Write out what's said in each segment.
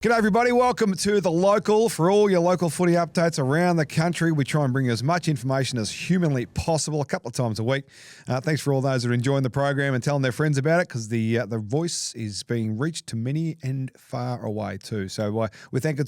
G'day everybody, welcome to The Local. For all your local footy updates around the country, we try and bring you as much information as humanly possible a couple of times a week. Thanks for all those that are enjoying the program and telling their friends about it, because the voice is being reached to many and far away too. So we thank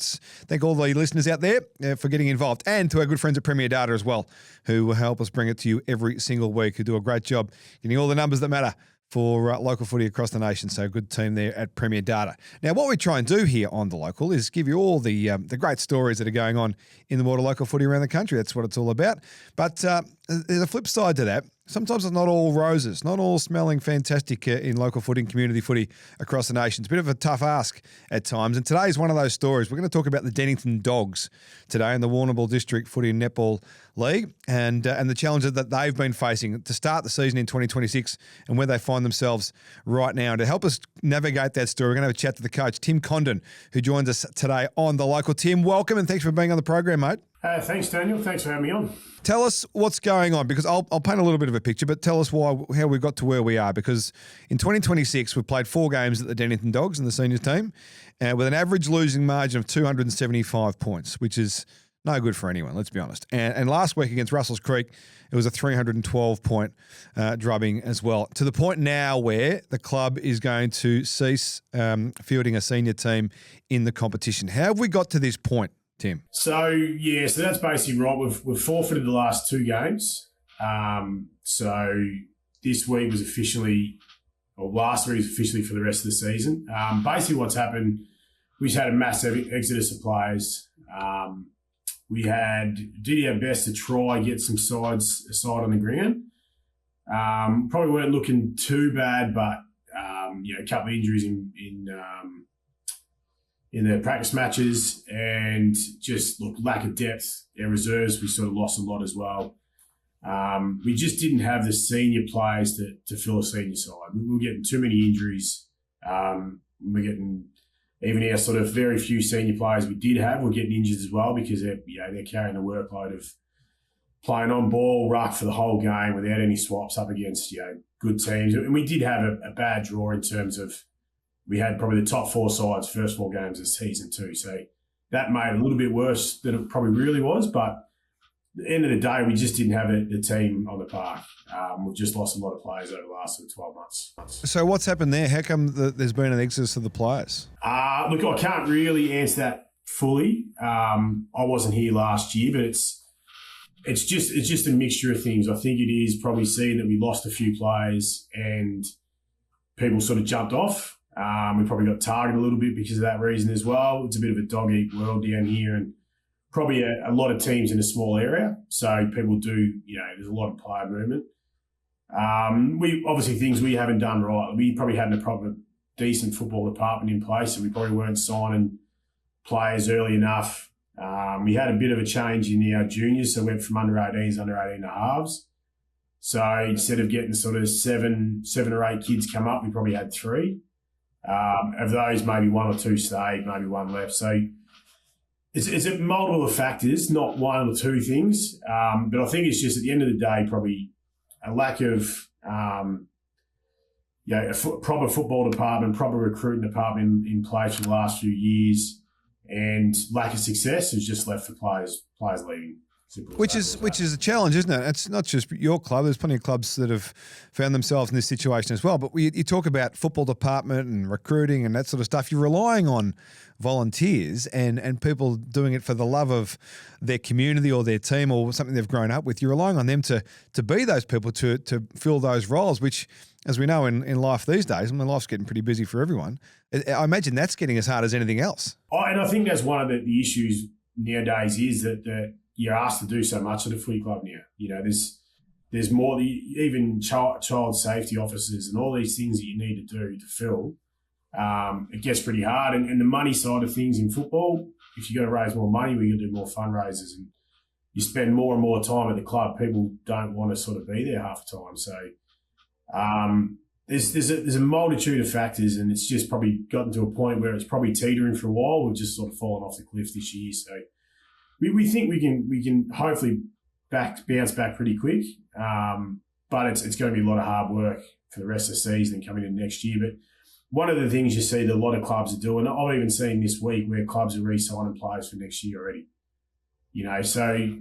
all the listeners out there for getting involved, and to our good friends at Premier Data as well, who help us bring it to you every single week, who do a great job getting all the numbers that matter for local footy across the nation. So good team there at Premier Data. Now, what we try and do here on The Local is give you all the great stories that are going on in the world of local footy around the country. That's what it's all about. But there's a flip side to that. Sometimes it's not all roses, not all smelling fantastic in local footy and community footy across the nation. It's a bit of a tough ask at times. And today's one of those stories. We're going to talk about the Dennington Dogs today in the Warrnambool District Footy and Netball League and the challenges that they've been facing to start the season in 2026 and where they find themselves right now. And to help us navigate that story, we're going to have a chat to the coach, Tim Condon, who joins us today on The Local. Tim, welcome and thanks for being on the program, mate. Thanks, Daniel. Thanks for having me on. Tell us what's going on, because I'll paint a little bit of a picture, but tell us how we got to where we are. Because in 2026, we've played 4 games at the Dennington Dogs in the seniors team with an average losing margin of 275 points, which is no good for anyone, let's be honest. And last week against Russells Creek, it was a 312-point drubbing as well, to the point now where the club is going to cease fielding a senior team in the competition. How have we got to this point, Tim? So that's basically right. We've forfeited the last 2 games. So this week was last week was officially for the rest of the season. Basically what's happened, we just had a massive exodus of players. We did our best to try and get some sides aside on the ground. Probably weren't looking too bad, but a couple of injuries in the practice matches, and just lack of depth. Our reserves, we sort of lost a lot as well. We just didn't have the senior players to fill a senior side. We were getting too many injuries. We're getting, even our sort of very few senior players we did have were getting injured as well, because they're carrying the workload of playing on ball ruck for the whole game without any swaps up against good teams. And we did have a bad draw in terms of, we had probably the top 4 sides first 4 games of season 2. So that made it a little bit worse than it probably really was. But at the end of the day, we just didn't have the team on the park. We've just lost a lot of players over the last 12 months. So what's happened there? How come there's been an exodus of the players? Look, I can't really answer that fully. I wasn't here last year, but it's just a mixture of things. I think it is probably seeing that we lost a few players and people sort of jumped off. We probably got targeted a little bit because of that reason as well. It's a bit of a dog-eat world down here, and probably a lot of teams in a small area. So people do, there's a lot of player movement. We obviously, things we haven't done right. We probably hadn't a proper decent football department in place, so we probably weren't signing players early enough. We had a bit of a change in our juniors, so we went from under 18s, under 18 to halves. So instead of getting sort of 7 or 8 kids come up, we probably had 3. Of those, maybe 1 or 2 stayed, maybe 1 left. So it's a multiple of factors, not 1 or 2 things. But I think it's just at the end of the day, probably a lack of a proper football department, proper recruiting department in place for the last few years, and lack of success has just left for players leaving. Which is a challenge, isn't it? It's not just your club. There's plenty of clubs that have found themselves in this situation as well. But you talk about football department and recruiting and that sort of stuff. You're relying on volunteers and people doing it for the love of their community or their team or something they've grown up with. You're relying on them to be those people to fill those roles, which, as we know in life these days, life's getting pretty busy for everyone. I imagine that's getting as hard as anything else. And I think that's one of the issues nowadays is that you're asked to do so much at a footy club now. There's more, even child safety officers and all these things that you need to do to fill. It gets pretty hard. And the money side of things in football, if you're going to raise more money, we're going to do more fundraisers, and you spend more and more time at the club. People don't want to sort of be there half the time. So there's a multitude of factors, and it's just probably gotten to a point where it's probably teetering for a while. We've just sort of fallen off the cliff this year. So we think we can hopefully bounce back pretty quick, but it's going to be a lot of hard work for the rest of the season and coming into next year. But one of the things you see that a lot of clubs are doing, I've even seen this week where clubs are re-signing players for next year already. So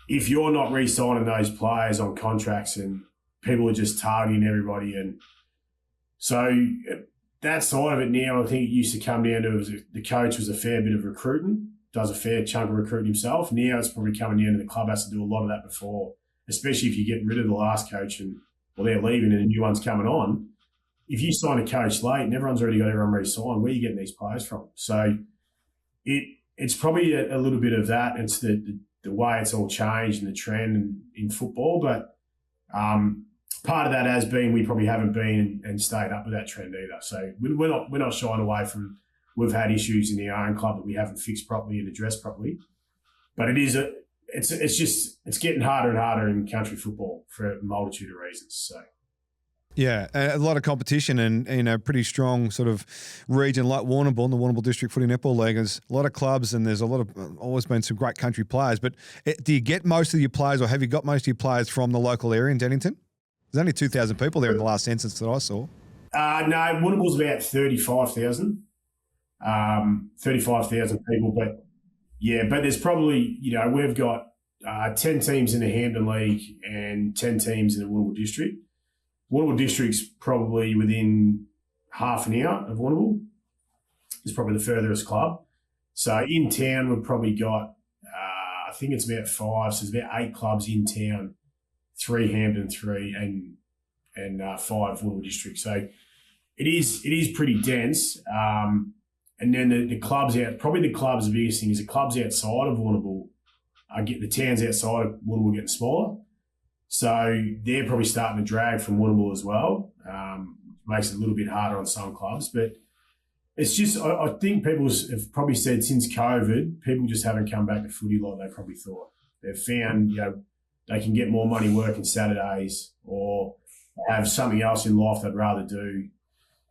if you're not re-signing those players on contracts and people are just targeting everybody, and so that side of it now, I think it used to come down to the coach was a fair bit of recruiting, does a fair chunk of recruiting himself. Now it's probably coming down to the club has to do a lot of that before, especially if you're getting rid of the last coach and they're leaving and a new one's coming on. If you sign a coach late and everyone's already got everyone re-signed, where are you getting these players from? So it's probably a little bit of that. It's the way it's all changed and the trend in football. But part of that has been we probably haven't been and stayed up with that trend either. So we're not shying away from we've had issues in our own club that we haven't fixed properly and addressed properly. But it's getting harder and harder in country football for a multitude of reasons. So. Yeah, a lot of competition and pretty strong sort of region like Warrnambool, the Warrnambool District Footy Netball League. There's a lot of clubs and there's always been some great country players. But do you get most of your players, or have you got most of your players from the local area in Dennington? There's only 2,000 people there in the last census that I saw. No, Warrnambool's about 35,000. 35,000 people, but there's probably, we've got 10 teams in the Hampden League and 10 teams in the Warrnambool District. Warrnambool District's probably within half an hour of Warrnambool. It's probably the furthest club. So in town, we've probably got, I think it's about 5, so there's about 8 clubs in town, 3 Hampden, 3 and 5 Warrnambool District. So it is pretty dense. And then the clubs out, probably the clubs, the biggest thing is the clubs outside of Warrnambool, the towns outside of Warrnambool getting smaller. So they're probably starting to drag from Warrnambool as well. Makes it a little bit harder on some clubs. But it's just, I think people have probably said since COVID, people just haven't come back to footy like they probably thought. They've found, they can get more money working Saturdays or have something else in life they'd rather do.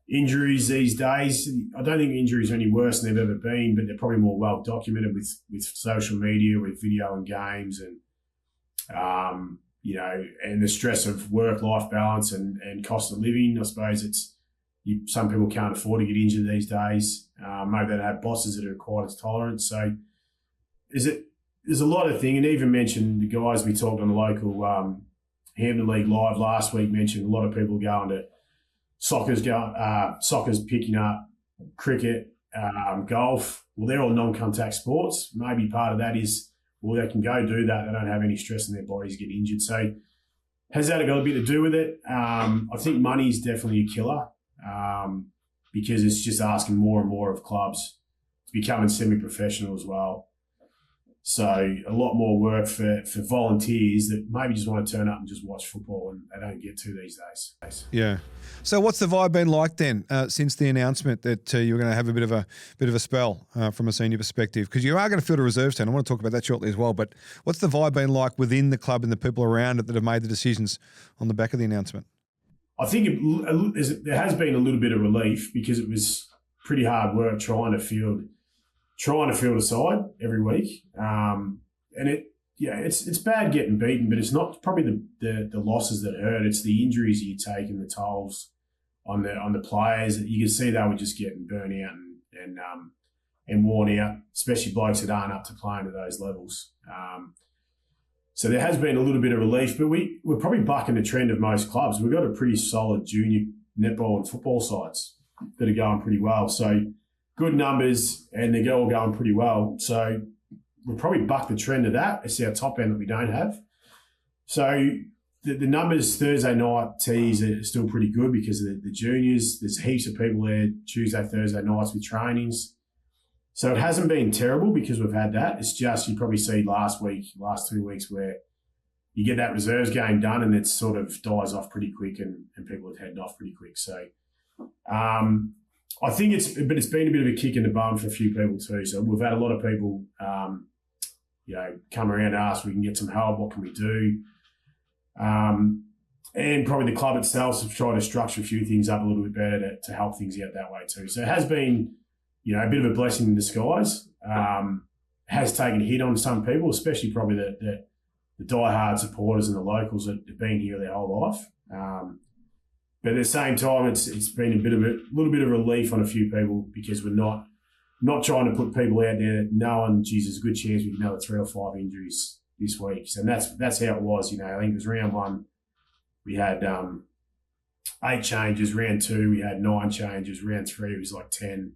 Injuries these days, I don't think injuries are any worse than they've ever been, but they're probably more well documented with social media, with video and games and, and the stress of work-life balance and cost of living. I suppose some people can't afford to get injured these days. Maybe they don't have bosses that are quite as tolerant. So there's a lot of things, and even mentioned the guys we talked on the local Hampden League Live last week mentioned a lot of people going to soccer's picking up, cricket, golf. Well, they're all non-contact sports. Maybe part of that is, they can go do that. They don't have any stress in their bodies, get injured. So has that got a bit to do with it? I think money is definitely a killer because it's just asking more and more of clubs to becoming semi-professional as well. So a lot more work for volunteers that maybe just want to turn up and just watch football, and they don't get to these days. Yeah. So what's the vibe been like then since the announcement that you were going to have a bit of a spell from a senior perspective? Because you are going to field a reserves team. I want to talk about that shortly as well. But what's the vibe been like within the club and the people around it that have made the decisions on the back of the announcement? I think there has been a little bit of relief because it was pretty hard work trying to field a side every week. And it's bad getting beaten, but it's not probably the losses that hurt. It's the injuries you take and the tolls on the players. You can see they were just getting burnt out and worn out, especially blokes that aren't up to playing at those levels. So there has been a little bit of relief, but we're probably bucking the trend of most clubs. We've got a pretty solid junior netball and football sides that are going pretty well. So good numbers, and they're all going pretty well. So we'll probably buck the trend of that. It's our top end that we don't have. So the numbers Thursday night tees are still pretty good because of the juniors. There's heaps of people there Tuesday, Thursday nights with trainings. So it hasn't been terrible because we've had that. It's just you probably see last 2 weeks where you get that reserves game done and it sort of dies off pretty quick and people have headed off pretty quick. So I think it's been a bit of a kick in the bum for a few people too. So we've had a lot of people, come around and ask if we can get some help. What can we do? And probably the club itself has tried to structure a few things up a little bit better to help things out that way too. So it has been, a bit of a blessing in disguise. Has taken a hit on some people, especially probably the diehard supporters and the locals that have been here their whole life. But at the same time, it's been a little bit of relief on a few people because we're not trying to put people out there knowing, geez, there's a good chance we can have 3 or 5 injuries this week. So that's how it was. I think it was round 1, we had 8 changes. Round 2, we had 9 changes. Round 3, it was like 10.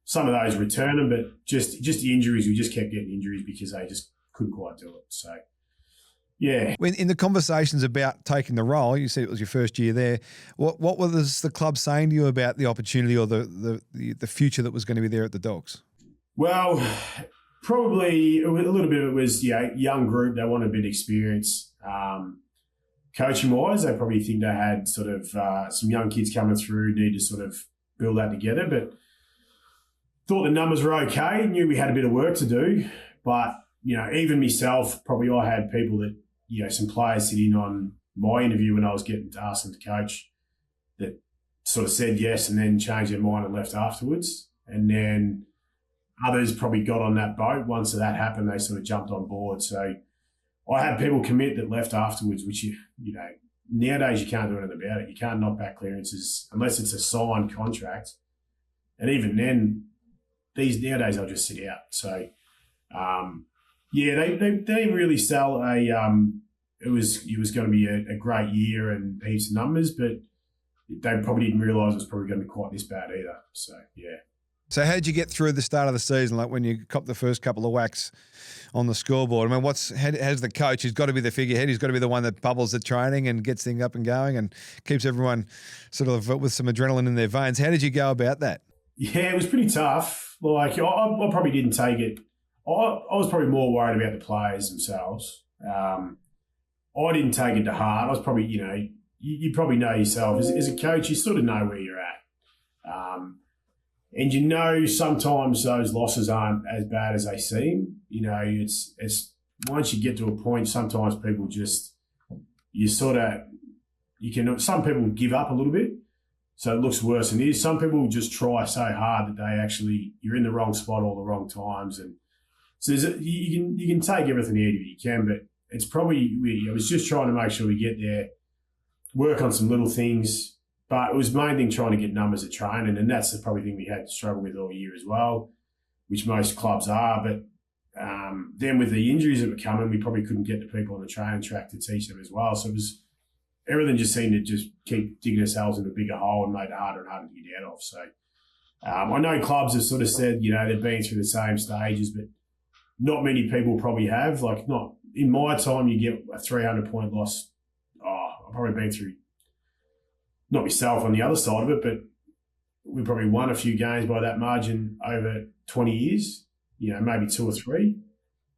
Some of those returning, but just the injuries, we just kept getting injuries because they just couldn't quite do it. So, yeah. When in the conversations about taking the role, you said it was your first year there. What was the club saying to you about the opportunity or the future that was going to be there at the Dogs? Well, probably a little bit of it was young group. They wanted a bit of experience. Coaching wise, they probably think they had sort of some young kids coming through, need to sort of build that together. But thought the numbers were okay. Knew we had a bit of work to do, but even myself, probably I had people that some players sit in on my interview when I was getting asked them to coach that sort of said yes and then changed their mind and left afterwards. And then others probably got on that boat. Once that happened, they sort of jumped on board. So I had people commit that left afterwards, which nowadays you can't do anything about it. You can't knock back clearances unless it's a signed contract. And even then, nowadays they'll just sit out. So they didn't really sell it was going to be a great year and heaps of numbers, but they probably didn't realise it was probably going to be quite this bad either. So, yeah. So how did you get through the start of the season, like when you copped the first couple of whacks on the scoreboard? I mean, how's the coach? He's got to be the figurehead. He's got to be the one that bubbles the training and gets things up and going and keeps everyone sort of with some adrenaline in their veins. How did you go about that? Yeah, it was pretty tough. Like, I probably didn't take it. I was probably more worried about the players themselves. I didn't take it to heart. I was probably, you probably know yourself. As a coach, you sort of know where you're at. And sometimes those losses aren't as bad as they seem. It's once you get to a point, sometimes people some people give up a little bit. So it looks worse than it is. Some people just try so hard that you're in the wrong spot all the wrong times. And so you can take everything out of it, you can, but it's probably, I was just trying to make sure we get there, work on some little things, but it was main thing trying to get numbers at training, and that's the probably thing we had to struggle with all year as well, which most clubs are. But then with the injuries that were coming, we probably couldn't get the people on the training track to teach them as well. So everything just seemed to just keep digging ourselves in a bigger hole and made it harder and harder to get out of. So I know clubs have sort of said, they've been through the same stages, but not many people probably have. Like, not in my time, you get a 300-point loss. I've probably been through, not myself on the other side of it, but we probably won a few games by that margin over 20 years, maybe 2 or 3.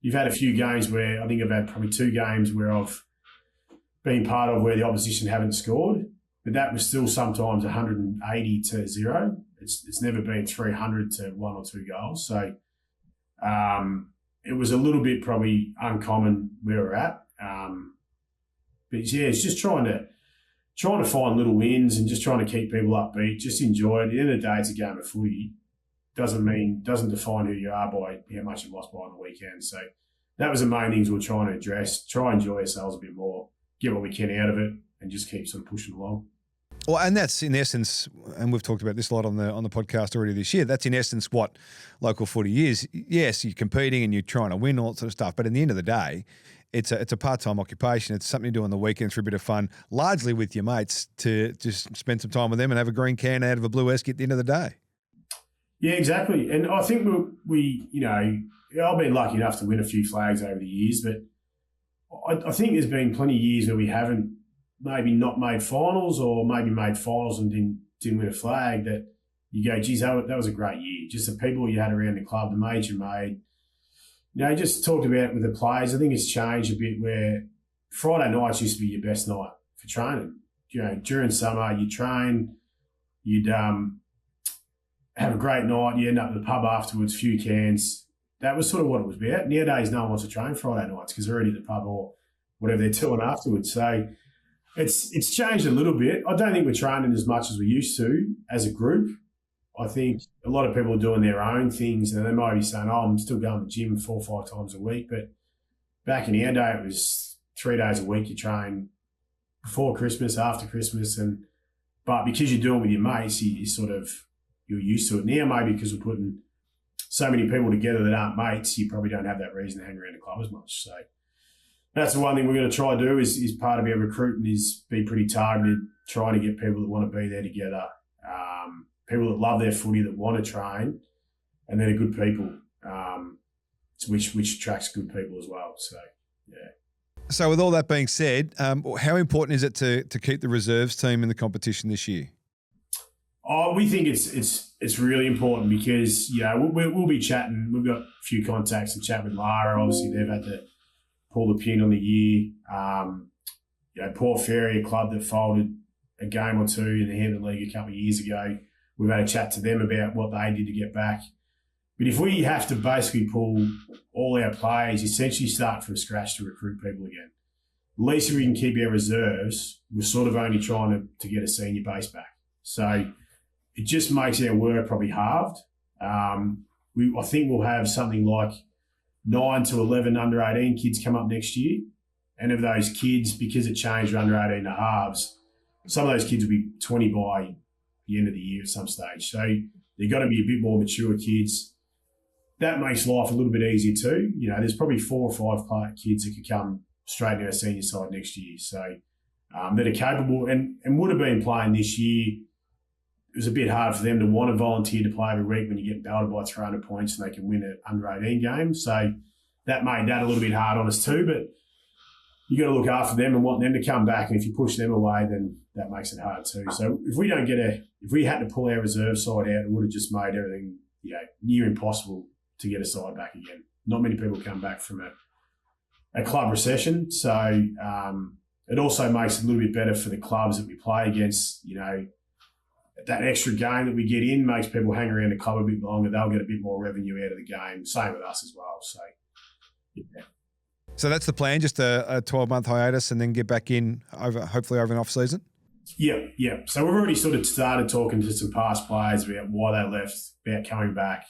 You've had a few games where I think I've had probably 2 games where I've been part of where the opposition haven't scored, but that was still sometimes 180 to 0. It's never been 300 to 1 or 2 goals. So it was a little bit probably uncommon where we're at. But yeah, it's just trying to find little wins and just trying to keep people upbeat. Just enjoy it. At the end of the day, it's a game of footy. Doesn't define who you are by how much you lost by on the weekend. So that was the main things we're trying to address. Try and enjoy ourselves a bit more, get what we can out of it, and just keep sort of pushing along. Well, and that's in essence, and we've talked about this a lot on the podcast already this year, that's in essence what local footy is. Yes, you're competing and you're trying to win, all that sort of stuff, but at the end of the day, it's a part-time occupation. It's something you do on the weekends for a bit of fun, largely with your mates, to just spend some time with them and have a green can out of a blue Esky at the end of the day. Yeah, exactly. And I think I've been lucky enough to win a few flags over the years, but I think there's been plenty of years where we haven't maybe not made finals or maybe made finals and didn't win a flag, that you go, geez, that was a great year. Just the people you had around the club, the mates you made. Just talked about it with the players. I think it's changed a bit where Friday nights used to be your best night for training. During summer, you train, you'd have a great night, you end up at the pub afterwards, few cans. That was sort of what it was about. Nowadays, no one wants to train Friday nights because they're already at the pub or whatever they're doing afterwards. So it's changed a little bit. I don't think we're training as much as we used to as a group. I think a lot of people are doing their own things and they might be saying, I'm still going to the gym 4 or 5 times a week. But back in our day, it was 3 days a week you train before Christmas, after Christmas, and But because you're doing it with your mates, you're used to it. Now maybe because we're putting so many people together that aren't mates, you probably don't have that reason to hang around the club as much. So that's the one thing we're going to try to do is part of our recruiting is be pretty targeted, trying to get people that want to be there together, people that love their footy, that want to train, and they're good people, which attracts good people as well. So, yeah. So with all that being said, how important is it to keep the reserves team in the competition this year? Oh, we think it's really important because we'll be chatting. We've got a few contacts and chat with Lara. Obviously, they've had to pull the pin on the year. Port Fairy, a club that folded a game or two in the Hampton League a couple of years ago. We've had a chat to them about what they did to get back. But if we have to basically pull all our players, essentially start from scratch to recruit people again, at least if we can keep our reserves, we're sort of only trying to get a senior base back. So it just makes our work probably halved. I think we'll have something like 9 to 11 under 18 kids come up next year. And of those kids, because it changed under 18 to halves, some of those kids will be 20 by the end of the year at some stage. So they've got to be a bit more mature kids. That makes life a little bit easier too. There's probably 4 or 5 kids that could come straight into our senior side next year. So that are capable and would have been playing this year. It was a bit hard for them to want to volunteer to play every week when you get belted by 300 points and they can win an under 18 game. So that made that a little bit hard on us too. But you got to look after them and want them to come back. And if you push them away, then that makes it hard too. So if we had to pull our reserve side out, it would have just made everything near impossible to get a side back again. Not many people come back from a club recession. So it also makes it a little bit better for the clubs that we play against. That extra game that we get in makes people hang around the club a bit longer. They'll get a bit more revenue out of the game. Same with us as well. So, yeah. So that's the plan, just a 12-month hiatus and then get back in hopefully over an off-season? Yeah. So we've already sort of started talking to some past players about why they left, about coming back,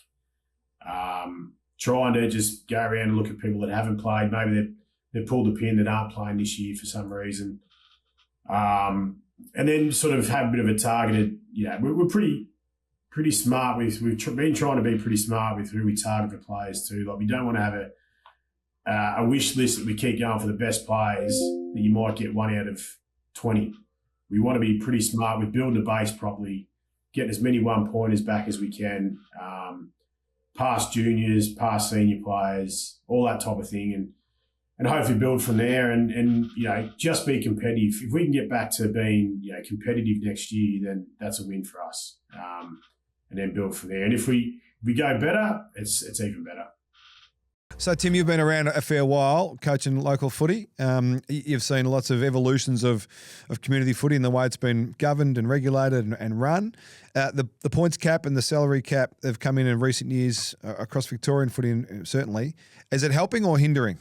trying to just go around and look at people that haven't played. Maybe they've pulled the pin that aren't playing this year for some reason. And then sort of have a bit of a targeted, we're pretty smart we've been trying to be pretty smart with who we target for players too. Like we don't want to have a wish list that we keep going for the best players that you might get 1 out of 20. We want to be pretty smart with building a base properly, getting as many 1-pointers back as we can, past juniors, past senior players, all that type of thing. And hopefully build from there and just be competitive. If we can get back to being competitive next year, then that's a win for us. And then build from there. And if we go better, it's even better. So, Tim, you've been around a fair while coaching local footy. You've seen lots of evolutions of community footy and the way it's been governed and regulated and run. The points cap and the salary cap have come in recent years across Victorian footy, certainly. Is it helping or hindering?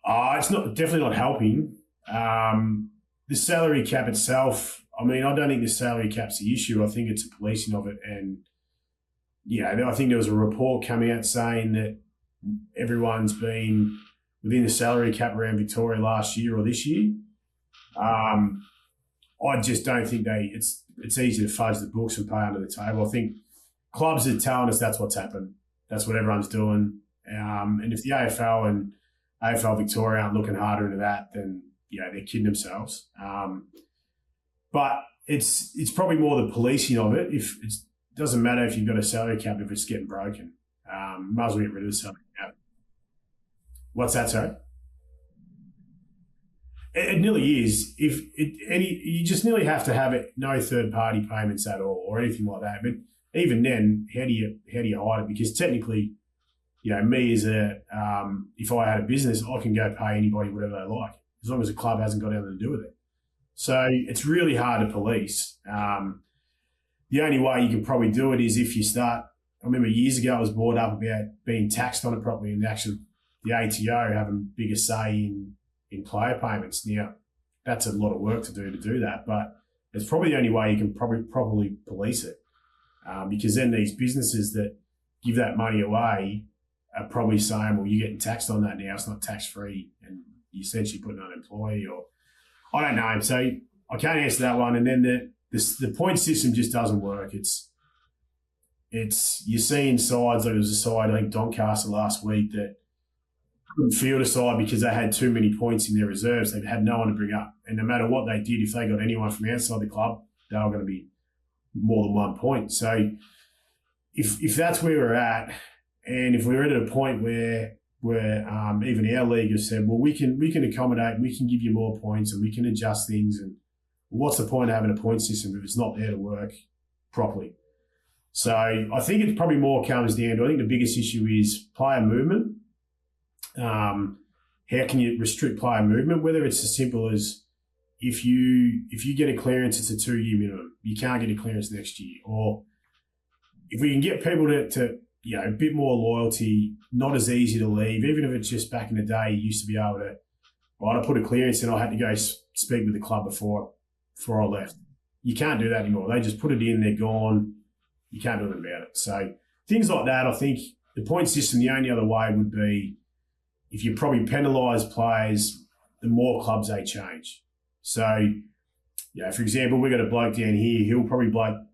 It's definitely not helping. The salary cap itself, I don't think the salary cap's the issue. I think it's a policing of it. And, I think there was a report coming out saying that everyone's been within the salary cap around Victoria last year or this year. I just don't think it's easy to fudge the books and pay under the table. I think clubs are telling us that's what's happened. That's what everyone's doing. And if the AFL and AFL Victoria aren't looking harder into that, then they're kidding themselves. But it's probably more the policing of it. If it doesn't matter if you've got a salary cap if it's getting broken. Might as well get rid of the salary cap. What's that, sorry? It nearly is. You just nearly have to have it, no third party payments at all or anything like that. But even then, how do you hide it? Because technically, me as if I had a business, I can go pay anybody whatever they like, as long as the club hasn't got anything to do with it. So it's really hard to police. The only way you can probably do it is if you start. I remember years ago I was brought up about being taxed on it properly, and actually the ATO having bigger say in player payments. Now that's a lot of work to do that, but it's probably the only way you can probably properly police it, because then these businesses that give that money away are probably saying, well, you're getting taxed on that now. It's not tax-free, and you're essentially putting on an employee or I don't know. So I can't answer that one. And then the point system just doesn't work. You're seeing sides, like there was a side, I think Doncaster last week, that couldn't field a side because they had too many points in their reserves. They had no one to bring up. And no matter what they did, if they got anyone from outside the club, they were going to be more than 1 point. So if that's where we're at, and if we're at a point where even our league has said, well, we can accommodate, we can give you more points and we can adjust things, and what's the point of having a point system if it's not there to work properly? So I think it probably more comes down to, I think the biggest issue is player movement. How can you restrict player movement? Whether it's as simple as if you get a clearance, it's a 2-year minimum. You can't get a clearance next year. Or if we can get people to a bit more loyalty, not as easy to leave, even if it's just back in the day, you used to be able to, I put a clearance and I had to go speak with the club before I left. You can't do that anymore. They just put it in, they're gone. You can't do anything about it. So things like that, I think the point system, the only other way would be if you probably penalise players, the more clubs they change. So, for example, we've got a bloke down here, he'll probably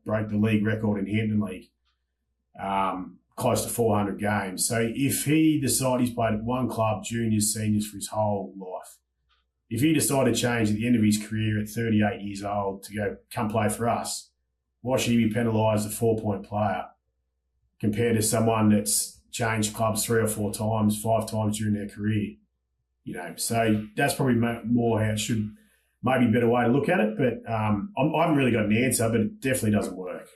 break the league record in Hampton League, close to 400 games. So if he decided he's played at one club, juniors, seniors, for his whole life, if he decided to change at the end of his career at 38 years old to come play for us, why should he be penalised a 4-point player compared to someone that's changed clubs 3 or 4 times, 5 times during their career? So that's probably more how it should, maybe a better way to look at it. But I haven't really got an answer, but it definitely doesn't work.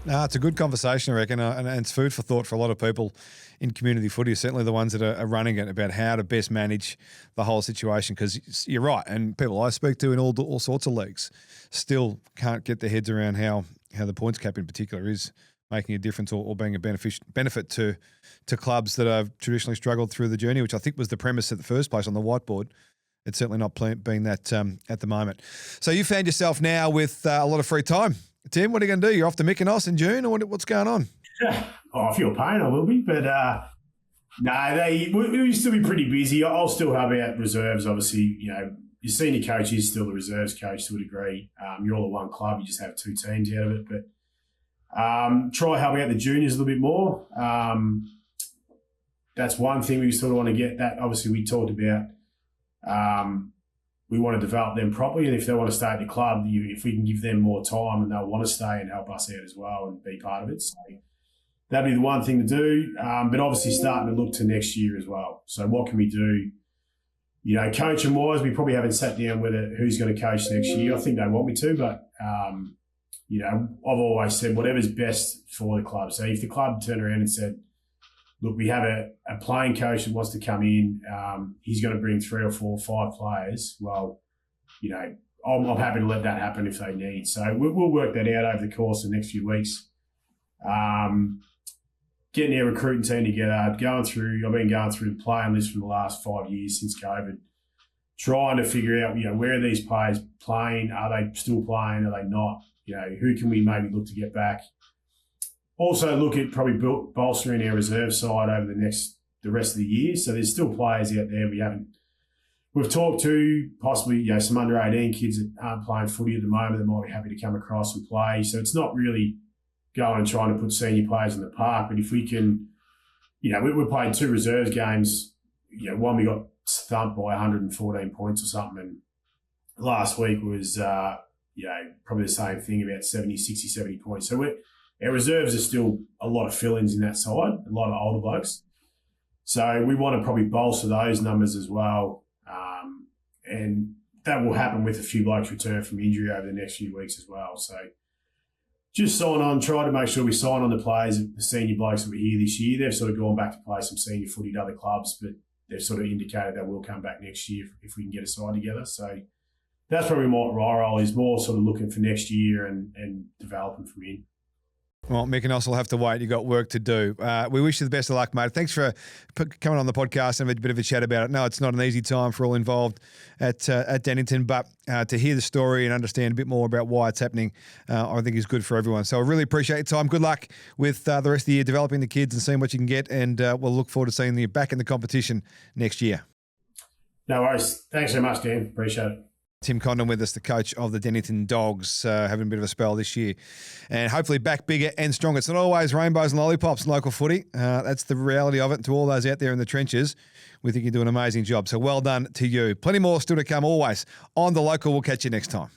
No, it's a good conversation, I reckon, and it's food for thought for a lot of people in community footy, certainly the ones that are running it, about how to best manage the whole situation, because you're right, and people I speak to in all sorts of leagues still can't get their heads around how the points cap in particular is making a difference or being a benefit to clubs that have traditionally struggled through the journey, which I think was the premise at the first place on the whiteboard. It's certainly not being that at the moment. So you found yourself now with a lot of free time. Tim, what are you going to do? You're off to Mykonos in June, or what's going on? I feel pain, I will be. But we'll still be pretty busy. I'll still have out reserves, obviously. Your senior coach is still the reserves coach to a degree. You're all at one club. You just have 2 teams out of it. But try helping out the juniors a little bit more. That's one thing we sort of want to get. That obviously we talked about. We want to develop them properly, and if they want to stay at the club, if we can give them more time and they'll want to stay and help us out as well and be part of it. So that'd be the one thing to do. But obviously starting to look to next year as well. So what can we do? Coaching wise, we probably haven't sat down with who's going to coach next year. I think they want me to, but I've always said whatever's best for the club. So if the club turned around and said, look, we have a playing coach that wants to come in. He's going to bring 3 or 4 or 5 players. Well, I'm happy to let that happen if they need. So we'll work that out over the course of the next few weeks. Getting our recruiting team together, I've been going through the playing list for the last 5 years since COVID, trying to figure out, where are these players playing? Are they still playing? Are they not? Who can we maybe look to get back? Also look at probably bolstering our reserve side over the rest of the year. So there's still players out there we've talked to, possibly some under 18 kids that aren't playing footy at the moment that might be happy to come across and play. So it's not really going and trying to put senior players in the park, but if we can, we played 2 reserves games. One we got thumped by 114 points or something, and last week was probably the same thing, about 70, 60, 70 points. So our reserves are still a lot of fill-ins in that side, a lot of older blokes. So we want to probably bolster those numbers as well. And that will happen with a few blokes return from injury over the next few weeks as well. So just try to make sure we sign on the players, the senior blokes that were here this year. They've sort of gone back to play some senior footy at other clubs, but they've sort of indicated they will come back next year if we can get a side together. So that's probably what my role is, more sort of looking for next year and developing from in. Well, Mykonos will have to wait. You've got work to do. We wish you the best of luck, mate. Thanks for coming on the podcast and having a bit of a chat about it. No, it's not an easy time for all involved at Dennington, but to hear the story and understand a bit more about why it's happening, I think is good for everyone. So I really appreciate your time. Good luck with the rest of the year, developing the kids and seeing what you can get, and we'll look forward to seeing you back in the competition next year. No worries. Thanks so much, Dan. Appreciate it. Tim Condon with us, the coach of the Dennington Dogs, having a bit of a spell this year. And hopefully back bigger and stronger. It's not always rainbows and lollipops in local footy. That's the reality of it. And to all those out there in the trenches, we think you do an amazing job. So well done to you. Plenty more still to come always on The Local. We'll catch you next time.